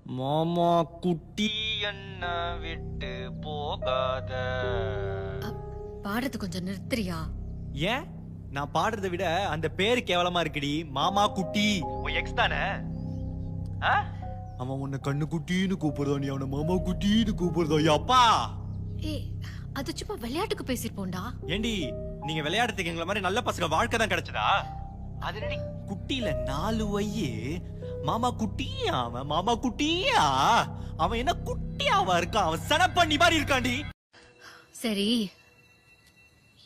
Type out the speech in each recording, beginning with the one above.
மாமா குட்டி என்ன விட்டு போகாத. பாடுறது கொஞ்சம் நிறுத்துறியா? ஏன் நான் பாடுறதை விட அந்த பேரு கேவலமா இருக்குடி. மாமா குட்டி உன் எக்ஸ் தானே? அவன் உன்னை கண்ணு குட்டின்னு கூப்பிடுறா, நீ அவனை மாமா குட்டின்னு கூப்பிடுறா. அப்பா ஏய், அது சும்மா விளையாட்டுக்கு பேசிருப்போம்டா. ஏண்டி நீங்க விளையாடுறதுக்கு எங்களை மாதிரி நல்ல பசங்க வாழ்க்கை தான் கிடைச்சதா? அது நடி குட்டியில 4 வயி மாமா குட்டியா. அவன் மாமா குட்டியா, அவன் என்ன குட்டியாவா இருக்கான்? அவன் சனப்பண்ணி மாதிரி இருக்காண்டி. சரி,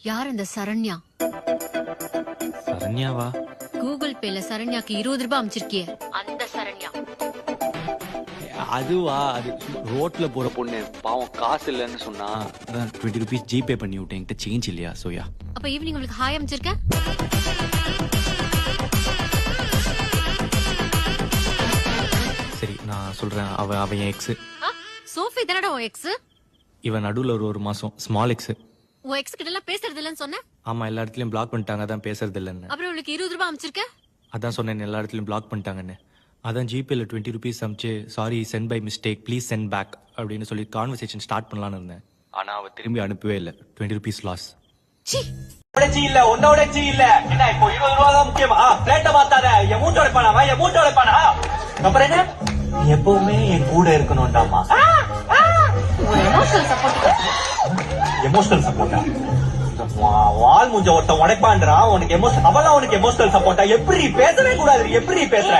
யார் அந்த சரண்யா? சரண்யாவா? கூகுள் பேல சரண்யாக்கு 20 ரூபாய் அமிச்சிருக்கிய அந்த சரண்யா. அதுவா? அது ரோட்ல போற பொண்ணு, பாவம் காசு இல்லைன்னு சொன்னா 20 rupees ஜிபே பண்ணி விட்டேன். என்கிட்ட சேஞ்ச் இல்லையா சோயா. அப்ப ஈவினிங் உங்களுக்கு ஹாய் அமிச்சிருக்க. சரி நான் சொல்றேன், அவன் என் எக்ஸ். சோஃபி தானடா உன் எக்ஸ்? இவன் நடுவுல ஒரு மாசம் ஸ்மால் எக்ஸ். உன் எக்ஸ் கிட்ட எல்லாம் பேசுறது இல்லன்னு சொன்ன. ஆமா, எல்லா இடத்துலயும் பிளாக் பண்ணிட்டாங்க, அதான் பேசுறது இல்லைன்னு. அப்புறம் உங்களுக்கு 20 ரூபாய் அமிச்சிருக்க. அதான் சொன்னேன், எல்லா இடத்துலயும் பிளாக் பண்ணிட்டாங்கன்னு. அதான் ஜிபேல 20 rupees அமிச்சு sorry sent by mistake please send back அப்படின்னு சொல்லி கான்வர்சேஷன் ஸ்டார்ட் பண்ணலான்னு இருந்தேன். ஆனா அவ திரும்பி அனுப்பவே இல்லை. 20 rupees லாஸ். இல்ல உன்னோட இல்ல என்ன இப்போ 20 ரூபா தான் முக்கியமா? பிளேட்ட மாத்தாத. என் மூட்டோட பணமா? என் மூட்டோட பணம். அப்புறம் என்ன? எப்பவுமே என் கூட இருக்கணும்டாமா. எமோஷனல் சப்போர்ட்டா? வால் மூஞ்ச ஒருத்தன் உடைப்பான்றான், உனக்கு எமோஷனல். அவெல்லாம் உனக்கு எமோஷனல் சப்போர்ட்டா? எப்படி பேசவே கூடாது, எப்படி பேசுற?